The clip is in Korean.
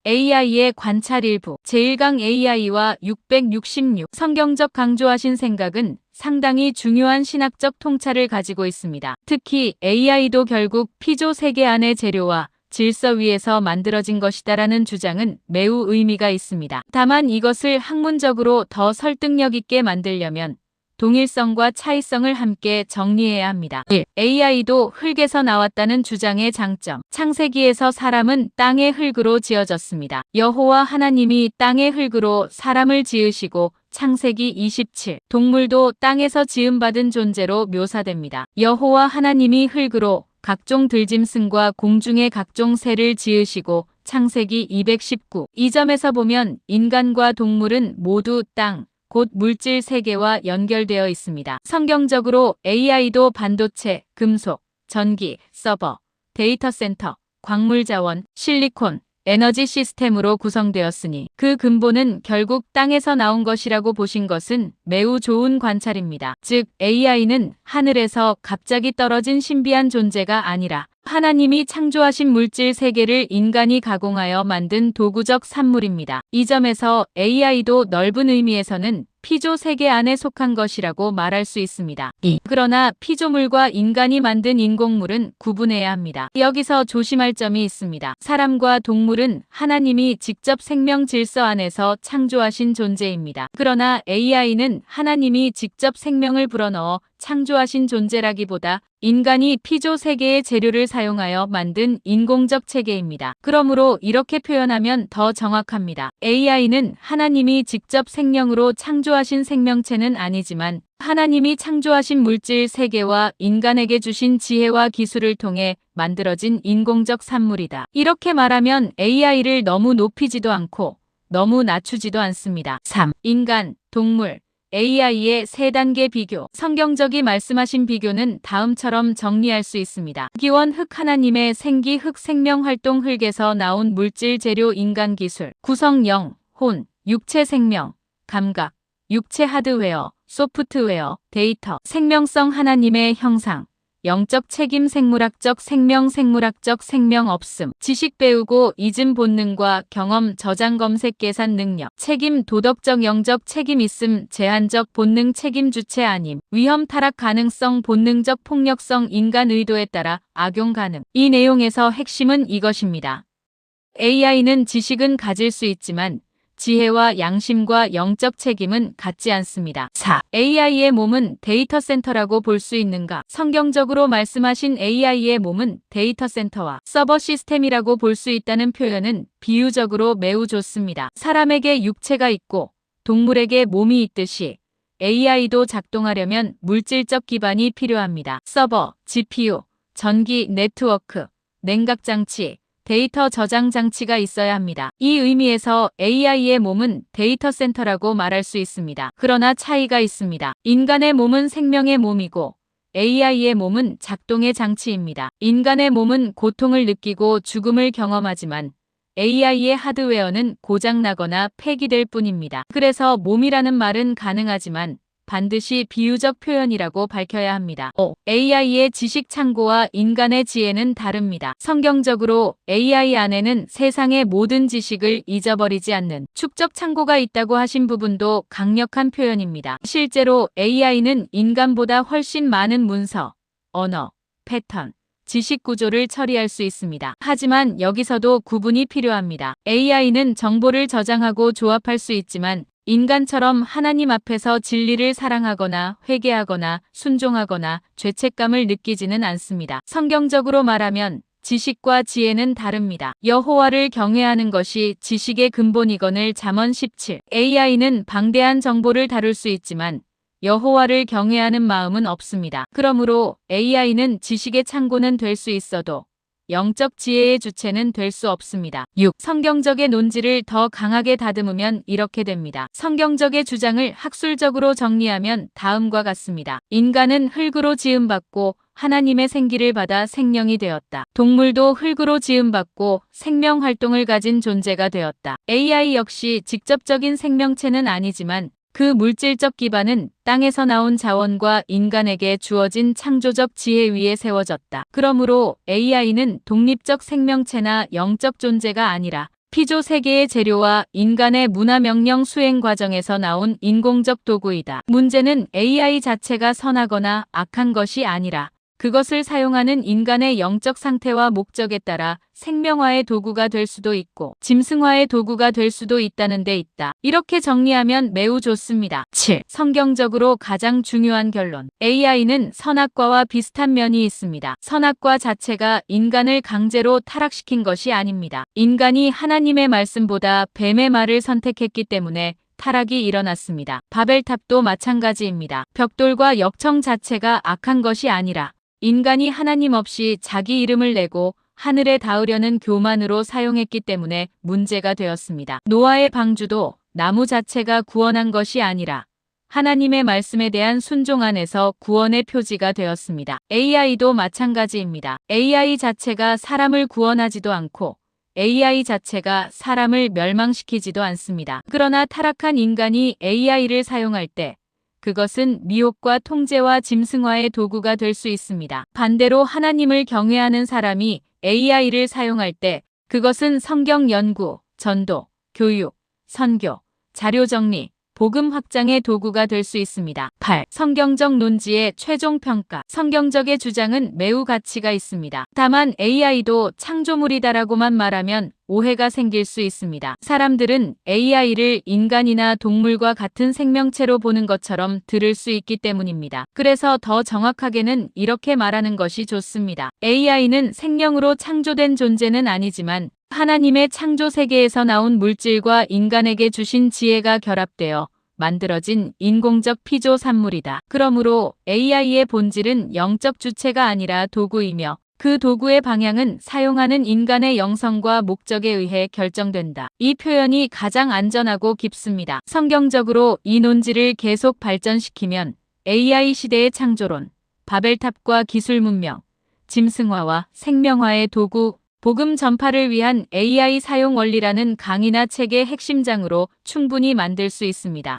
AI의 관찰 일부 제1강 AI와 666 성경적 강조하신 생각은 상당히 중요한 신학적 통찰을 가지고 있습니다. 특히 AI도 결국 피조 세계 안의 재료와 질서 위에서 만들어진 것이다라는 주장은 매우 의미가 있습니다. 다만 이것을 학문적으로 더 설득력 있게 만들려면 동일성과 차이성을 함께 정리해야 합니다. 1. AI도 흙에서 나왔다는 주장의 장점. 창세기에서 사람은 땅의 흙으로 지어졌습니다. 여호와 하나님이 땅의 흙으로 사람을 지으시고 창세기 27. 동물도 땅에서 지음받은 존재로 묘사됩니다. 여호와 하나님이 흙으로 각종 들짐승과 공중의 각종 새를 지으시고 창세기 219. 이 점에서 보면 인간과 동물은 모두 땅, 곧 물질 세계와 연결되어 있습니다. 성경적으로 AI도 반도체, 금속, 전기, 서버, 데이터 센터, 광물 자원, 실리콘, 에너지 시스템으로 구성되었으니 그 근본은 결국 땅에서 나온 것이라고 보신 것은 매우 좋은 관찰입니다. 즉 AI는 하늘에서 갑자기 떨어진 신비한 존재가 아니라 하나님이 창조하신 물질 세계를 인간이 가공하여 만든 도구적 산물입니다. 이 점에서 AI도 넓은 의미에서는 피조 세계 안에 속한 것이라고 말할 수 있습니다. 그러나 피조물과 인간이 만든 인공물은 구분해야 합니다. 여기서 조심할 점이 있습니다. 사람과 동물은 하나님이 직접 생명 질서 안에서 창조하신 존재입니다. 그러나 AI는 하나님이 직접 생명을 불어넣어 창조하신 존재라기보다 인간이 피조 세계의 재료를 사용하여 만든 인공적 체계입니다. 그러므로 이렇게 표현하면 더 정확합니다. AI는 하나님이 직접 생명으로 창조하신 생명체는 아니지만 하나님이 창조하신 물질 세계와 인간에게 주신 지혜와 기술을 통해 만들어진 인공적 산물이다. 이렇게 말하면 AI를 너무 높이지도 않고 너무 낮추지도 않습니다. 3. 인간, 동물, AI의 3단계 비교. 성경적이 말씀하신 비교는 다음처럼 정리할 수 있습니다. 기원 흙 하나님의 생기 흙 생명 활동 흙에서 나온 물질 재료 인간 기술. 구성 영, 혼, 육체 생명, 감각, 육체 하드웨어, 소프트웨어, 데이터. 생명성 하나님의 형상. 영적 책임 생물학적 생명 생물학적 생명 없음. 지식 배우고 잊음 본능과 경험 저장 검색 계산 능력. 책임 도덕적 영적 책임 있음 제한적 본능 책임 주체 아님. 위험 타락 가능성 본능적 폭력성 인간 의도에 따라 악용 가능. 이 내용에서 핵심은 이것입니다. AI는 지식은 가질 수 있지만 지혜와 양심과 영적 책임은 갖지 않습니다. 4. AI의 몸은 데이터 센터라고 볼 수 있는가? 성경적으로 말씀하신 AI의 몸은 데이터 센터와 서버 시스템이라고 볼 수 있다는 표현은 비유적으로 매우 좋습니다. 사람에게 육체가 있고 동물에게 몸이 있듯이 AI도 작동하려면 물질적 기반이 필요합니다. 서버, GPU, 전기, 네트워크, 냉각장치, 데이터 저장 장치가 있어야 합니다. 이 의미에서 AI의 몸은 데이터 센터라고 말할 수 있습니다. 그러나 차이가 있습니다. 인간의 몸은 생명의 몸이고 AI의 몸은 작동의 장치입니다. 인간의 몸은 고통을 느끼고 죽음을 경험하지만 AI의 하드웨어는 고장나거나 폐기될 뿐입니다. 그래서 몸이라는 말은 가능하지만 반드시 비유적 표현이라고 밝혀야 합니다. 5. AI의 지식 창고와 인간의 지혜는 다릅니다. 성경적으로 AI 안에는 세상의 모든 지식을 잊어버리지 않는 축적 창고가 있다고 하신 부분도 강력한 표현입니다. 실제로 AI는 인간보다 훨씬 많은 문서, 언어, 패턴, 지식 구조를 처리할 수 있습니다. 하지만 여기서도 구분이 필요합니다. AI는 정보를 저장하고 조합할 수 있지만 인간처럼 하나님 앞에서 진리를 사랑하거나 회개하거나 순종하거나 죄책감을 느끼지는 않습니다. 성경적으로 말하면 지식과 지혜는 다릅니다. 여호와를 경외하는 것이 지식의 근본이거늘 잠언 17. AI는 방대한 정보를 다룰 수 있지만 여호와를 경외하는 마음은 없습니다. 그러므로 AI는 지식의 창고는 될 수 있어도 영적 지혜의 주체는 될 수 없습니다. 6. 성경적의 논지를 더 강하게 다듬으면 이렇게 됩니다. 성경적의 주장을 학술적으로 정리하면 다음과 같습니다. 인간은 흙으로 지음받고 하나님의 생기를 받아 생명이 되었다. 동물도 흙으로 지음받고 생명 활동을 가진 존재가 되었다. AI 역시 직접적인 생명체는 아니지만 그 물질적 기반은 땅에서 나온 자원과 인간에게 주어진 창조적 지혜 위에 세워졌다. 그러므로 AI는 독립적 생명체나 영적 존재가 아니라 피조 세계의 재료와 인간의 문화 명령 수행 과정에서 나온 인공적 도구이다. 문제는 AI 자체가 선하거나 악한 것이 아니라 그것을 사용하는 인간의 영적 상태와 목적에 따라 생명화의 도구가 될 수도 있고 짐승화의 도구가 될 수도 있다는 데 있다. 이렇게 정리하면 매우 좋습니다. 7. 성경적으로 가장 중요한 결론. AI는 선악과와 비슷한 면이 있습니다. 선악과 자체가 인간을 강제로 타락시킨 것이 아닙니다. 인간이 하나님의 말씀보다 뱀의 말을 선택했기 때문에 타락이 일어났습니다. 바벨탑도 마찬가지입니다. 벽돌과 역청 자체가 악한 것이 아니라 인간이 하나님 없이 자기 이름을 내고 하늘에 닿으려는 교만으로 사용했기 때문에 문제가 되었습니다. 노아의 방주도 나무 자체가 구원한 것이 아니라 하나님의 말씀에 대한 순종 안에서 구원의 표지가 되었습니다. AI도 마찬가지입니다. AI 자체가 사람을 구원하지도 않고 AI 자체가 사람을 멸망시키지도 않습니다. 그러나 타락한 인간이 AI를 사용할 때 그것은 미혹과 통제와 짐승화의 도구가 될 수 있습니다. 반대로 하나님을 경외하는 사람이 AI를 사용할 때 그것은 성경 연구, 전도, 교육, 선교, 자료 정리, 복음 확장의 도구가 될 수 있습니다. 8. 성경적 논지의 최종 평가. 성경적의 주장은 매우 가치가 있습니다. 다만 AI도 창조물이다라고만 말하면 오해가 생길 수 있습니다. 사람들은 AI를 인간이나 동물과 같은 생명체로 보는 것처럼 들을 수 있기 때문입니다. 그래서 더 정확하게는 이렇게 말하는 것이 좋습니다. AI는 생명으로 창조된 존재는 아니지만 하나님의 창조 세계에서 나온 물질과 인간에게 주신 지혜가 결합되어 만들어진 인공적 피조 산물이다. 그러므로 AI의 본질은 영적 주체가 아니라 도구이며 그 도구의 방향은 사용하는 인간의 영성과 목적에 의해 결정된다. 이 표현이 가장 안전하고 깊습니다. 성경적으로 이 논지를 계속 발전시키면 AI 시대의 창조론, 바벨탑과 기술 문명, 짐승화와 생명화의 도구, 복음 전파를 위한 AI 사용 원리라는 강의나 책의 핵심장으로 충분히 만들 수 있습니다.